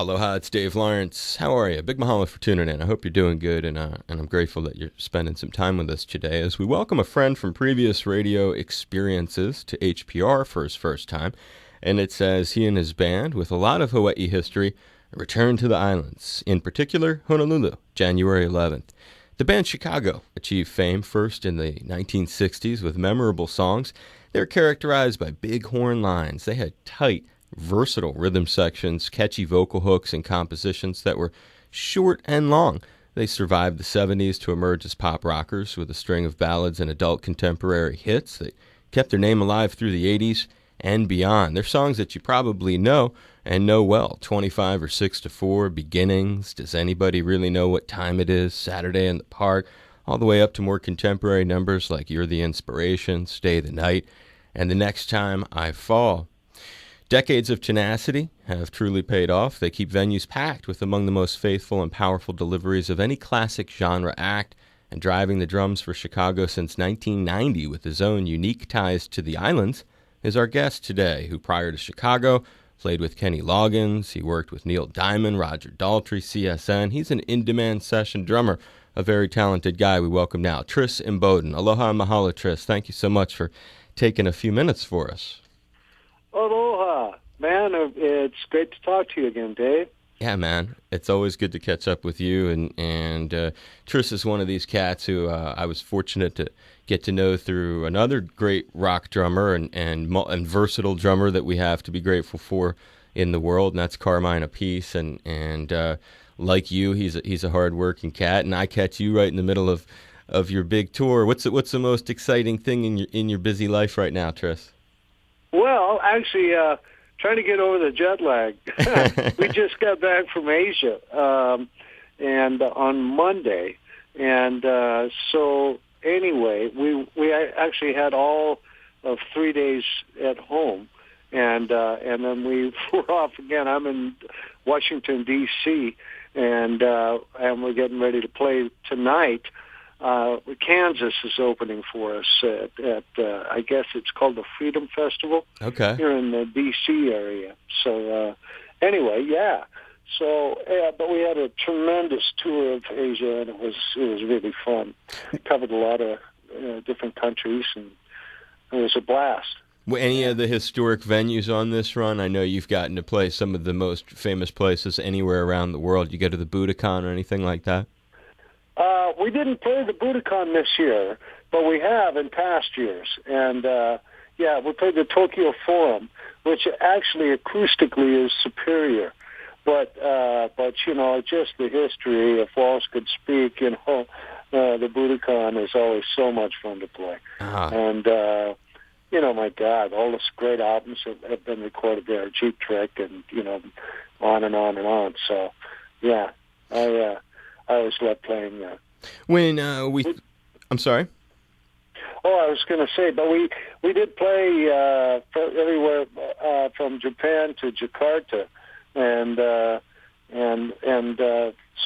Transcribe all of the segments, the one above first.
Aloha, it's Dave Lawrence. How are you? Big mahalo for tuning in. I hope you're doing good, and I'm grateful that you're spending some time with us today as we welcome a friend from previous radio experiences to HPR for his first time. And it says he and his band, with a lot of Hawaii history, return to the islands, in particular Honolulu, January 11th. The band Chicago achieved fame first in the 1960s with memorable songs. They were characterized by big horn lines. They had tight, versatile rhythm sections, catchy vocal hooks, and compositions that were short and long. They survived the 70s to emerge as pop rockers with a string of ballads and adult contemporary hits that kept their name alive through the 80s and beyond. They're songs that you probably know and know well. 25 or 6 to 4, Beginnings, Does Anybody Really Know What Time It Is, Saturday in the Park, all the way up to more contemporary numbers like You're the Inspiration, Stay the Night, and The Next Time I Fall. Decades of tenacity have truly paid off. They keep venues packed with among the most faithful and powerful deliveries of any classic genre act, and driving the drums for Chicago since 1990 with his own unique ties to the islands is our guest today, who prior to Chicago played with Kenny Loggins. He worked with Neil Diamond, Roger Daltrey, CSN. He's an in-demand session drummer, a very talented guy. We welcome now Tris Imboden. Aloha and mahalo, Tris. Thank you so much for taking a few minutes for us. Aloha, man. It's great to talk to you again, Dave. Yeah, man. It's always good to catch up with you. And Tris is one of these cats who I was fortunate to get to know through another great rock drummer and versatile drummer that we have to be grateful for in the world, and that's Carmine Appice. And like you, he's a hardworking cat, and I catch you right in the middle of your big tour. What's the most exciting thing in your busy life right now, Tris? Well, actually, trying to get over the jet lag. We just got back from Asia, and on Monday, and so anyway, we actually had all of 3 days at home, and then we were off again. I'm in Washington D.C. and we're getting ready to play tonight. Kansas is opening for us at I guess it's called the Freedom Festival. Okay. Here in the D.C. area. So anyway, yeah. So, but we had a tremendous tour of Asia, and it was really fun. Covered a lot of different countries, and it was a blast. Were any of the historic venues on this run? I know you've gotten to play some of the most famous places anywhere around the world. You go to the Budokan or anything like that? We didn't play the Budokan this year, but we have in past years. And, we played the Tokyo Forum, which actually acoustically is superior. But just the history, if walls could speak, the Budokan is always so much fun to play. Ah. And, my God, all these great albums have been recorded there, Cheap Trick, and, on and on and on. So, yeah, I always love playing there. I'm sorry? Oh, I was going to say, but we did play everywhere from Japan to Jakarta, and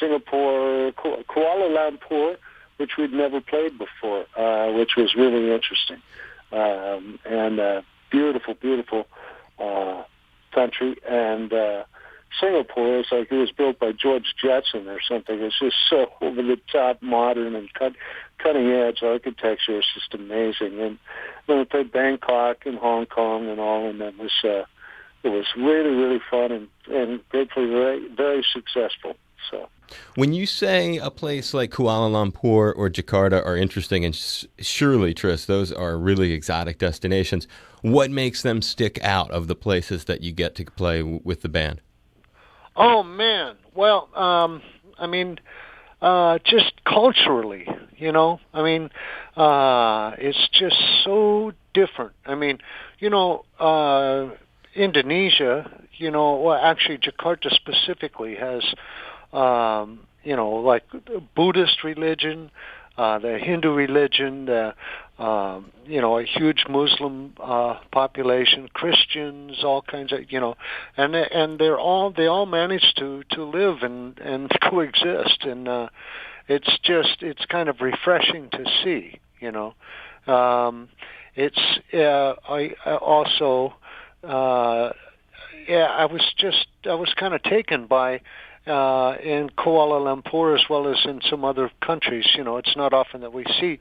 Singapore, Kuala Lumpur, which we'd never played before, which was really interesting, and beautiful, beautiful country, and Singapore is like it was built by George Jetson or something. It's just so over the top, modern, and cutting edge architecture. It's just amazing. And then we played Bangkok and Hong Kong and all, and it was really, really fun and gratefully very, very successful. So, when you say a place like Kuala Lumpur or Jakarta are interesting, and surely, Tris, those are really exotic destinations, what makes them stick out of the places that you get to play with the band? Oh, man. Well, just culturally, it's just so different. Indonesia, actually Jakarta specifically has, like Buddhist religion, the Hindu religion, a huge Muslim population, Christians, all kinds of, and they all manage to live and coexist, and it's kind of refreshing to see, I also I was just kind of taken by in Kuala Lumpur as well as in some other countries. It's not often that we see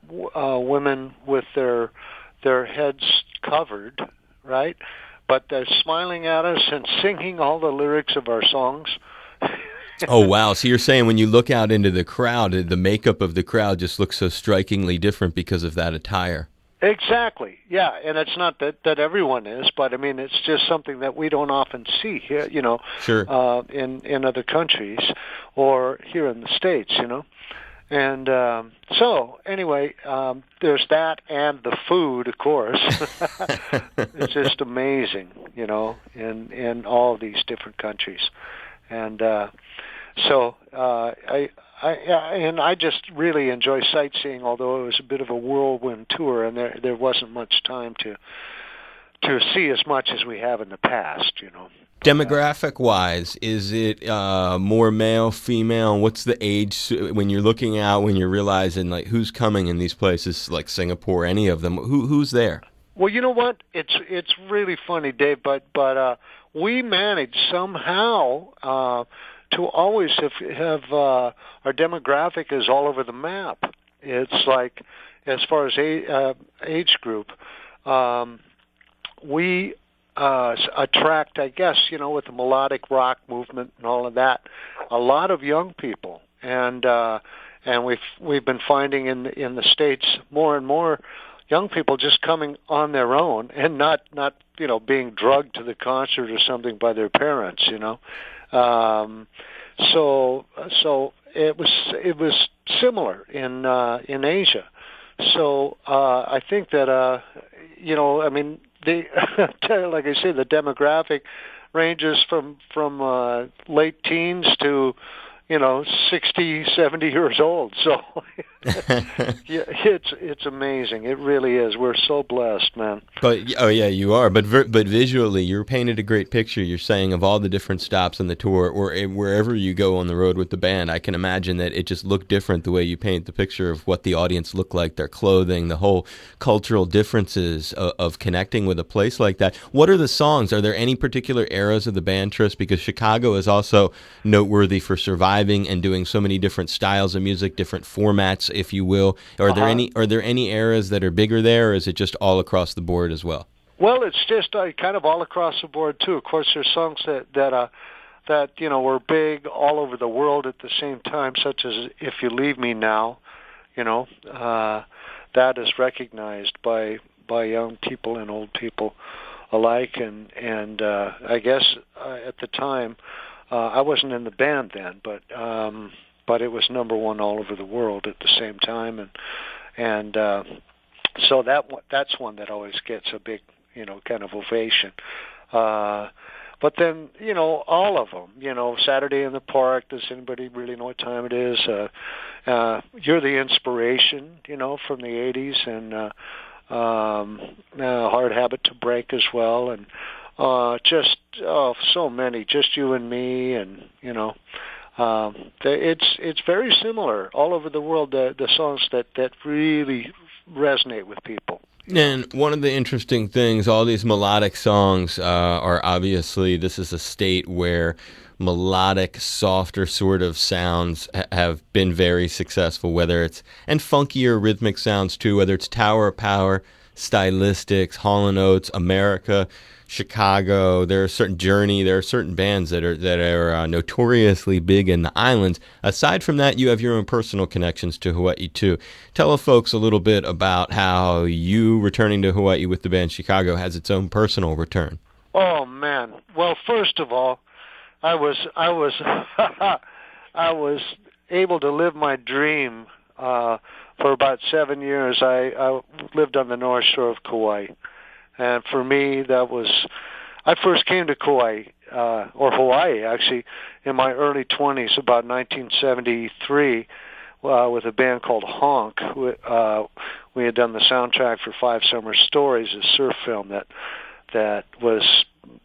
women with their heads covered, right? But they're smiling at us and singing all the lyrics of our songs. Oh, wow. So you're saying when you look out into the crowd, the makeup of the crowd just looks so strikingly different because of that attire. Exactly. Yeah, and it's not that everyone is, but I mean, it's just something that we don't often see here, Sure. In other countries or here in the States, And so, anyway, there's that, and the food, of course. It's just amazing, in all of these different countries. And I just really enjoy sightseeing, although it was a bit of a whirlwind tour, and there wasn't much time to see as much as we have in the past, Demographic-wise, is it more male, female? What's the age when you're looking out, when you're realizing like who's coming in these places like Singapore, any of them? Who's there? Well, you know what? It's really funny, Dave, but we managed somehow to always have our demographic is all over the map. It's like as far as age group, we attract, I guess, with the melodic rock movement and all of that, a lot of young people, and we've been finding in the States more and more young people just coming on their own and not being drugged to the concert or something by their parents, So it was similar in Asia. So I think that I mean, like I say, the demographic ranges from late teens to 60, 70 years old. So yeah, it's amazing. It really is. We're so blessed, man. But oh yeah, you are. But visually, you're painted a great picture. You're saying of all the different stops on the tour, or wherever you go on the road with the band, I can imagine that it just looked different the way you paint the picture of what the audience looked like, their clothing, the whole cultural differences of connecting with a place like that. What are the songs? Are there any particular eras of the band, Tris? Because Chicago is also noteworthy for surviving and doing so many different styles of music, different formats, if you will. Are there any eras that are bigger there, or is it just all across the board as well? Well, it's just kind of all across the board too. Of course, there's songs that were big all over the world at the same time, such as "If You Leave Me Now." That is recognized by young people and old people alike, and I guess at the time. I wasn't in the band then, but it was number one all over the world at the same time, and so that's one that always gets a big kind of ovation. But then all of them, Saturday in the Park. Does anybody really know what time it is? You're the Inspiration, from the '80s, and Hard Habit to Break as well, and. So many, Just You and Me, and it's very similar all over the world. The songs that really resonate with people. And one of the interesting things, all these melodic songs are obviously, this is a state where melodic, softer sort of sounds have been very successful, whether it's, and funkier rhythmic sounds too, whether it's Tower of Power, Stylistics, Hall & Oates, America, Chicago. There are certain Journey. There are certain bands that are notoriously big in the islands. Aside from that, you have your own personal connections to Hawaii too. Tell folks a little bit about how you returning to Hawaii with the band Chicago has its own personal return. Oh man! Well, first of all, I was I was able to live my dream for about 7 years. I lived on the North Shore of Kauai. And for me, that was, I first came to Kauai, or Hawaii actually, in my early 20s, about 1973, with a band called Honk. We had done the soundtrack for Five Summer Stories, a surf film that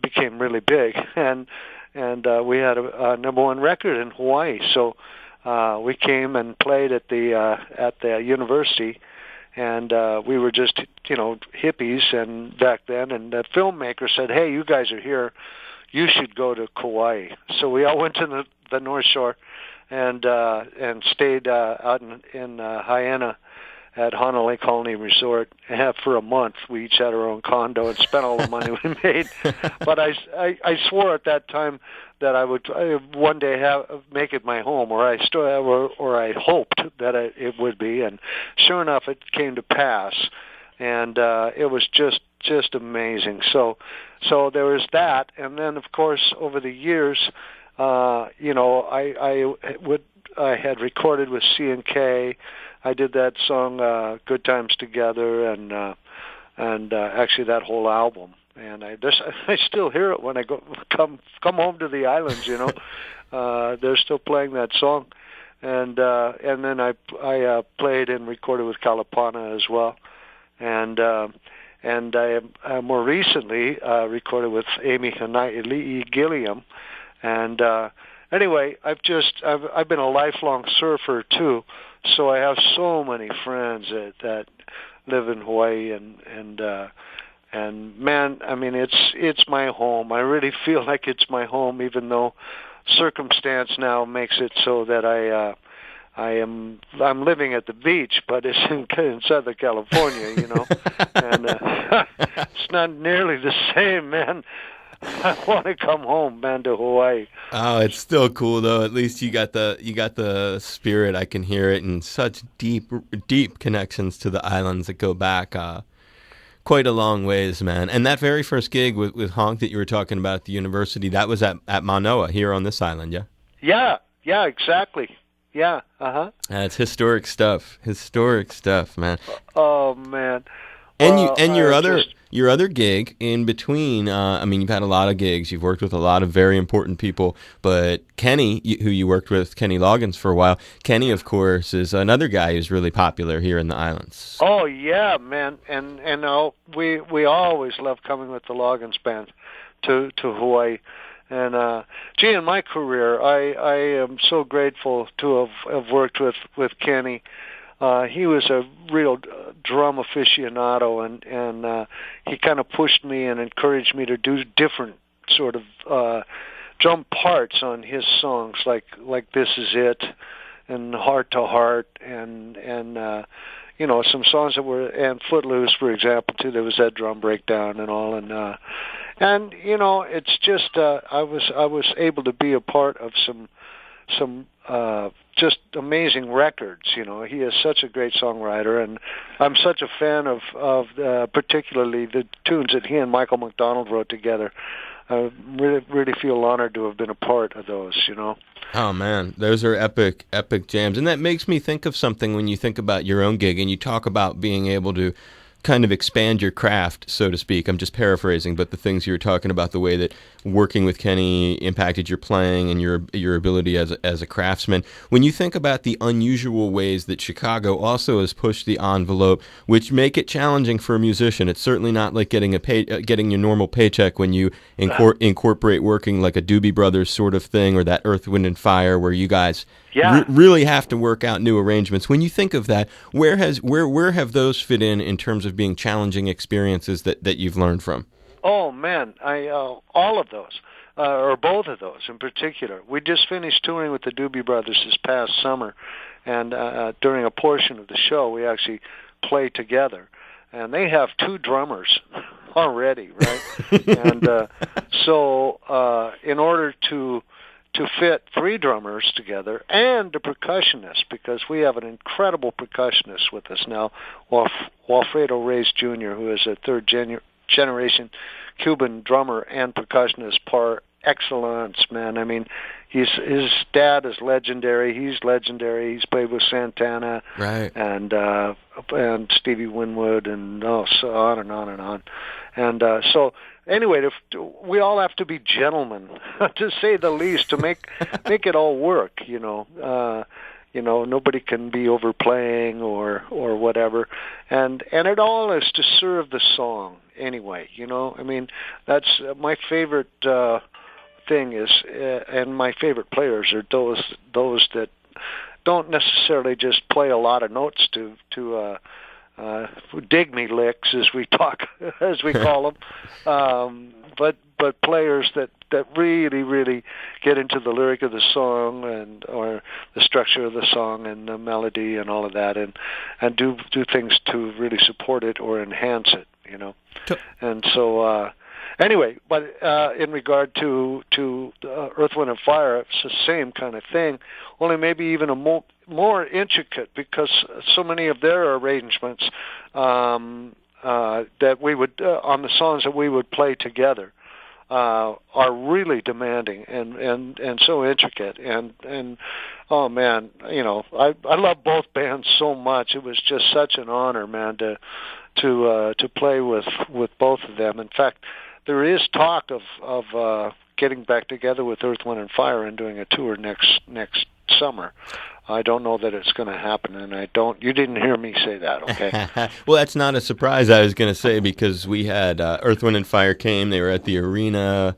became really big, and we had a number one record in Hawaii. So we came and played at the university. And we were just, hippies and back then. And the filmmaker said, "Hey, you guys are here. you should go to Kauai. So we all went to the North Shore and stayed out in Hyanna at Hana Lake Colony Resort. And for a month, we each had our own condo and spent all the money we made. But I swore at that time that I would one day make it my home, or I hoped that it would be. And sure enough, it came to pass, and it was just amazing. So there was that, and then of course over the years, I had recorded with C&K. I did that song "Good Times Together," and actually that whole album. And I still hear it when I come home to the islands. They're still playing that song, and then I played and recorded with Kalapana as well, and I more recently recorded with Amy Hanai Gilliam, and anyway, I've been a lifelong surfer too. So I have so many friends that live in Hawaii, and man, I mean, it's my home. I really feel like it's my home, even though circumstance now makes it so that I'm living at the beach, but it's in Southern California, and it's not nearly the same, man. I want to come home, man, to Hawaii. Oh, it's still cool though. At least you got the spirit. I can hear it, and such deep connections to the islands that go back quite a long ways, man. And that very first gig with Honk that you were talking about at the university, that was at Manoa here on this island, yeah? Yeah, exactly. Yeah, That's historic stuff, man. Oh man. And your other gig in between, I mean, you've had a lot of gigs. You've worked with a lot of very important people. But Kenny, who you worked with, Kenny Loggins, for a while, Kenny, of course, is another guy who's really popular here in the islands. Oh, yeah, man. And we always love coming with the Loggins Band to Hawaii. And, in my career, I am so grateful to have worked with Kenny. He was a real drum aficionado, and he kind of pushed me and encouraged me to do different sort of drum parts on his songs, like "This Is It" and "Heart to Heart," and some songs that were, and "Footloose," for example, too. There was that drum breakdown and all, and it's just I was able to be a part of some just amazing records. He is such a great songwriter, and I'm such a fan of particularly the tunes that he and Michael McDonald wrote together. I really feel honored to have been a part of those. Oh man, those are epic jams, and that makes me think of something when you think about your own gig and you talk about being able to kind of expand your craft, so to speak. I'm just paraphrasing, but the things you were talking about, the way that working with Kenny impacted your playing and your ability as a craftsman. When you think about the unusual ways that Chicago also has pushed the envelope, which make it challenging for a musician, it's certainly not like getting your normal paycheck when you incorporate working like a Doobie Brothers sort of thing, or that Earth, Wind and Fire, where you guys really have to work out new arrangements. When you think of that, where have those fit in terms of being challenging experiences that you've learned from? Oh man, all of those, or both of those in particular. We just finished touring with the Doobie Brothers this past summer, and during a portion of the show, we actually played together. And they have two drummers already, right? And so in order to fit three drummers together and a percussionist, because we have an incredible percussionist with us now, Walfredo Reyes Jr., who is a third-generation Cuban drummer and percussionist par excellence, man. I mean, his dad is legendary. He's legendary. He's played with Santana, right, and Stevie Winwood, and so on and on and on. And so anyway, we all have to be gentlemen, to say the least, to make it all work. Nobody can be overplaying or whatever, and it all is to serve the song anyway. I mean, that's my favorite thing is, and my favorite players are those that don't necessarily just play a lot of notes to dig me licks, as we call them, but but players that really get into the lyric of the song or the structure of the song and the melody and all of that, and do things to really support it or enhance it, And so anyway, but in regard to Earth, Wind and Fire, it's the same kind of thing, only maybe even a more intricate, because so many of their arrangements that we would on the songs that we would play together are really demanding and so intricate, and oh man, I love both bands so much. It was just such an honor, man, to play with both of them. In fact, there is talk of getting back together with Earth, Wind and Fire and doing a tour next summer. I don't know that it's going to happen, and you didn't hear me say that, okay? Well, that's not a surprise, I was going to say, because we had Earth, Wind and Fire came. They were at the arena,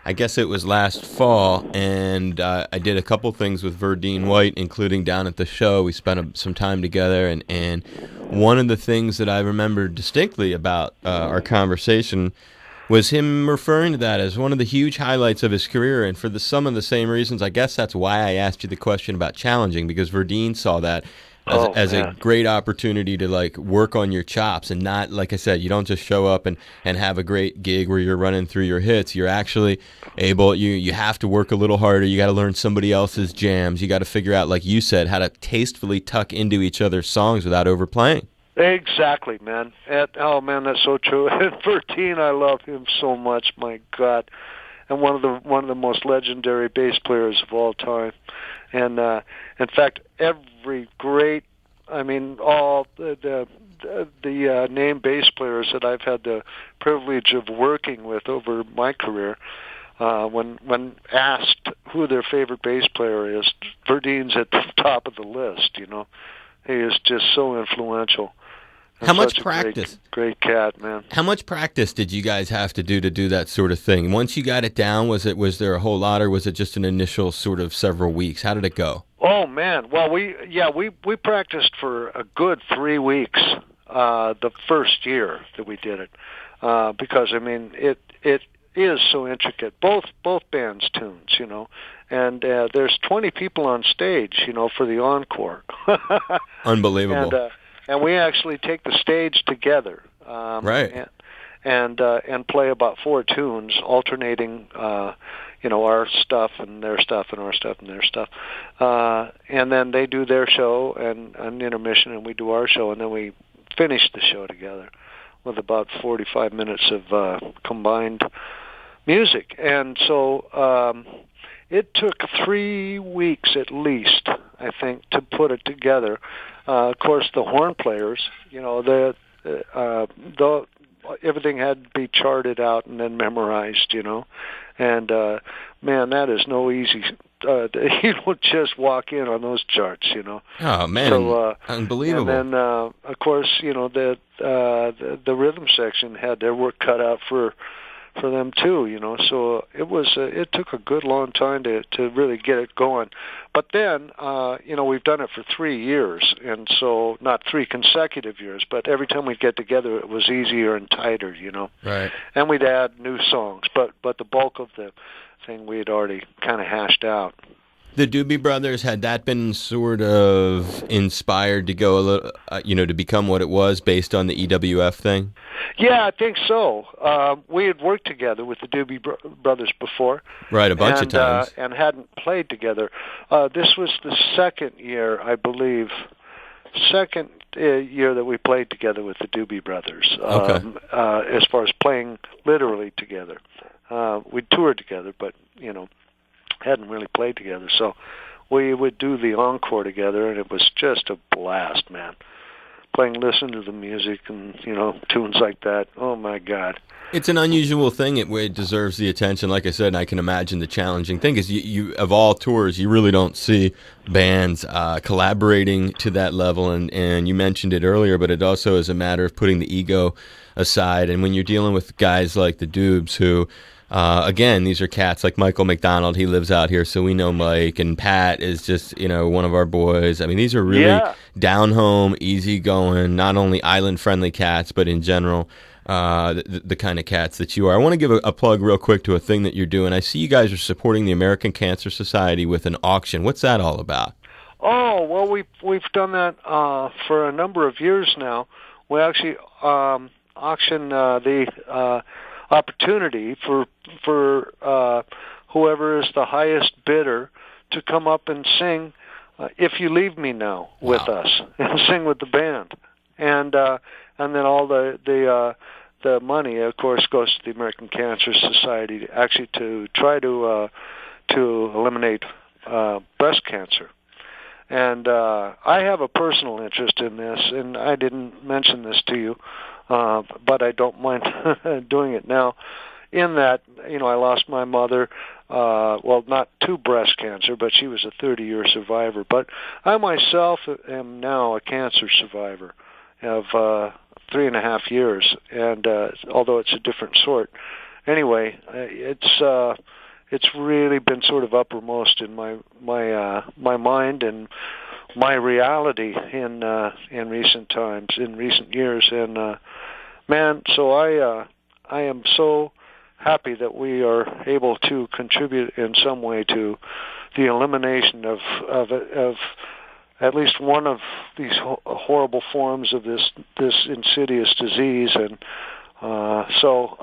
I guess it was last fall, and I did a couple things with Verdine White, including down at the show. We spent some time together, and one of the things that I remember distinctly about our conversation was him referring to that as one of the huge highlights of his career, and for some of the same reasons. I guess that's why I asked you the question about challenging, because Verdine saw that as a great opportunity to work on your chops, and not, like I said, you don't just show up and have a great gig where you're running through your hits. You're actually able, you have to work a little harder. You got to learn somebody else's jams. You got to figure out, like you said, how to tastefully tuck into each other's songs without overplaying. Exactly, man. Oh man, that's so true. And Verdine, I love him so much. My God, and one of the most legendary bass players of all time. And in fact, every great, all the named bass players that I've had the privilege of working with over my career, when asked who their favorite bass player is, Verdine's at the top of the list. He is just so influential. How much practice? Great cat, man. How much practice did you guys have to do that sort of thing? Once you got it down, was there a whole lot, or was it just an initial sort of several weeks? How did it go? Oh man, well we practiced for a good 3 weeks the first year that we did it, because it is so intricate. Both bands' tunes, and there's 20 people on stage, for the encore. Unbelievable. And we actually take the stage together, right? And play about 4 tunes, alternating, our stuff and their stuff and our stuff and their stuff, and then they do their show and an intermission, and we do our show, and then we finish the show together with about 45 minutes of combined music. And so it took 3 weeks at least, I think, to put it together. Of course, the horn players, everything had to be charted out and then memorized, And man, that is no easy. You don't just walk in on those charts, Oh man, so, unbelievable. And then, of course, the rhythm section had their work cut out for them too, So it took a good long time to really get it going. But then, we've done it for 3 years, and so not 3 consecutive years, but every time we'd get together, it was easier and tighter, Right. And we'd add new songs, but the bulk of the thing we had already kind of hashed out. The Doobie Brothers, had that been sort of inspired to go a little, to become what it was based on the EWF thing? Yeah, I think so. We had worked together with the Doobie Brothers before. Right, a bunch of times. And hadn't played together. This was the second year, I believe, year that we played together with the Doobie Brothers. Okay. As far as playing literally together. We toured together, but, hadn't really played together. So we would do the encore together, and it was just a blast, man. Listen to the music and, tunes like that. Oh, my God. It's an unusual thing. It deserves the attention. Like I said, and I can imagine the challenging thing is you of all tours, you really don't see bands collaborating to that level. And you mentioned it earlier, but it also is a matter of putting the ego aside. And when you're dealing with guys like the Doobs who... again, these are cats like Michael McDonald. He lives out here, so we know Mike. And Pat is just, one of our boys. I mean, these are really down-home, easy-going, not only island-friendly cats, but in general, the kind of cats that you are. I want to give a plug real quick to a thing that you're doing. I see you guys are supporting the American Cancer Society with an auction. What's that all about? Oh, well, we've done that for a number of years now. We actually auction the opportunity for whoever is the highest bidder to come up and sing "If You Leave Me Now" with us and sing with the band, and then all the money, of course, goes to the American Cancer Society, actually to try to eliminate breast cancer. And I have a personal interest in this, and I didn't mention this to you, but I don't mind doing it now. In that, I lost my mother, well, not to breast cancer, but she was a 30-year survivor. But I myself am now a cancer survivor of 3.5 years, and although it's a different sort. Anyway, it's really been sort of uppermost in my mind and my reality in recent times, in recent years, and man, so I am so happy that we are able to contribute in some way to the elimination of at least one of these horrible forms of this insidious disease, and so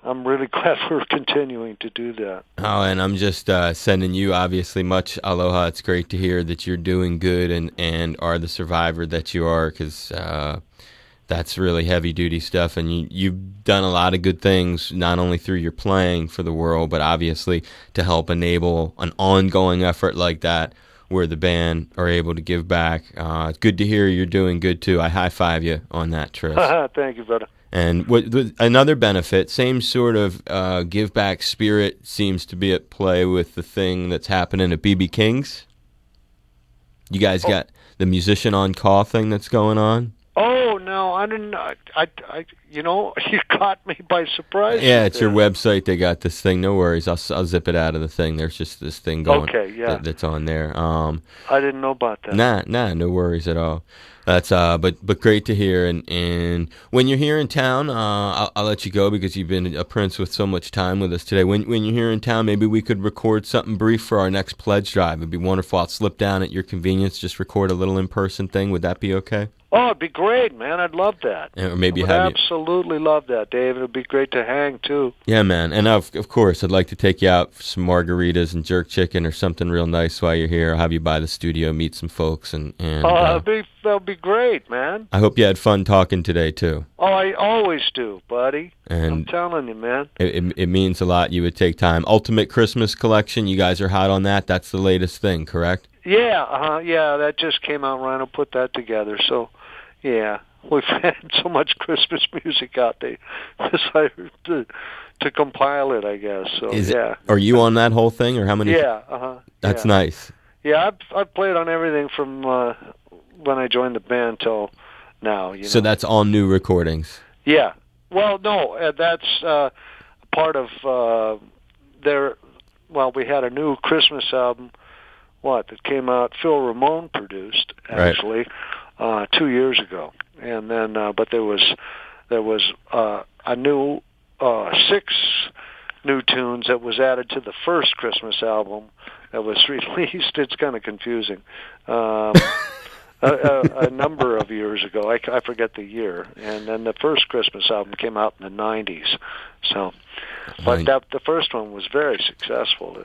I'm really glad we're continuing to do that. Oh, and I'm just sending you, obviously, much aloha. It's great to hear that you're doing good and are the survivor that you are, because that's really heavy-duty stuff, and you've done a lot of good things, not only through your playing for the world, but obviously to help enable an ongoing effort like that where the band are able to give back. It's good to hear you're doing good, too. I high-five you on that, Tris. Thank you, brother. And another benefit, same sort of give-back spirit seems to be at play with the thing that's happening at B.B. King's. You guys got the Musician on Call thing that's going on? Oh, no, I didn't. You caught me by surprise. Yeah, it's your website. They got this thing. No worries. I'll zip it out of the thing. There's just this thing going that's on there. I didn't know about that. Nah, no worries at all. That's but great to hear. And when you're here in town, I'll let you go because you've been a prince with so much time with us today. When you're here in town, maybe we could record something brief for our next pledge drive. It'd be wonderful. I'll slip down at your convenience, just record a little in-person thing. Would that be okay? Oh, it'd be great, man. I'd love that. Or maybe I would absolutely love that, Dave. It'd be great to hang, too. Yeah, man. And of course, I'd like to take you out for some margaritas and jerk chicken or something real nice while you're here. I'll have you by the studio, meet some folks. That'd be great, man. I hope you had fun talking today, too. Oh, I always do, buddy. And I'm telling you, man. It means a lot you would take time. Ultimate Christmas Collection, you guys are hot on that. That's the latest thing, correct? Yeah, that just came out. Rhino put that together, so... Yeah, we've had so much Christmas music out. They decided to compile it, I guess. So Are you on that whole thing, or how many? Yeah, That's nice. Yeah, I've played on everything from when I joined the band till now. So that's all new recordings. Yeah. Well, no, that's part of their. Well, we had a new Christmas album. That came out? Phil Ramone produced actually. Right. 2 years ago, and then but there was a new 6 new tunes that was added to the first Christmas album that was released. It's kind of confusing. A number of years ago, I forget the year, and then the first Christmas album came out in the 90s. So, but the first one was very successful.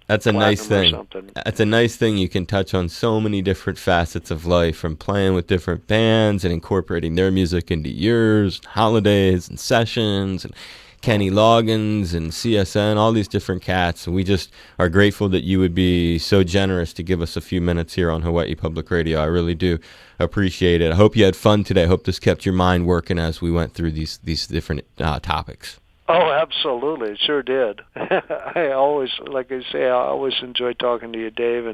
That's a nice thing. That's a nice thing. You can touch on so many different facets of life, from playing with different bands and incorporating their music into yours, holidays and sessions, and Kenny Loggins and CSN, all these different cats. And we just are grateful that you would be so generous to give us a few minutes here on Hawaii Public Radio. I really do appreciate it. I hope you had fun today. I hope this kept your mind working as we went through these different topics. Oh, absolutely. It sure did. I always, like I say, I always enjoy talking to you, Dave,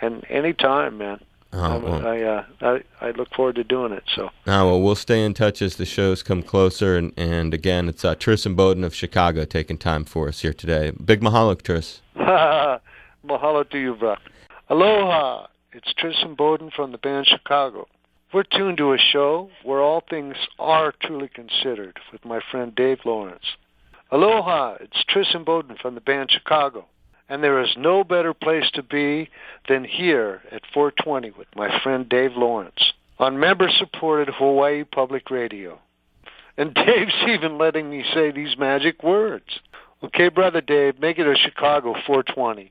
and any time, man. I look forward to doing it. So. Well, we'll stay in touch as the shows come closer, and again, it's Tris Imboden of Chicago taking time for us here today. Big mahalo, Tris. Mahalo to you, bro. Aloha. It's Tris Imboden from the band Chicago. We're tuned to a show where all things are truly considered with my friend Dave Lawrence. Aloha, it's Tris Imboden from the band Chicago, and there is no better place to be than here at 420 with my friend Dave Lawrence on member-supported Hawaii Public Radio. And Dave's even letting me say these magic words. Okay, Brother Dave, make it a Chicago 420.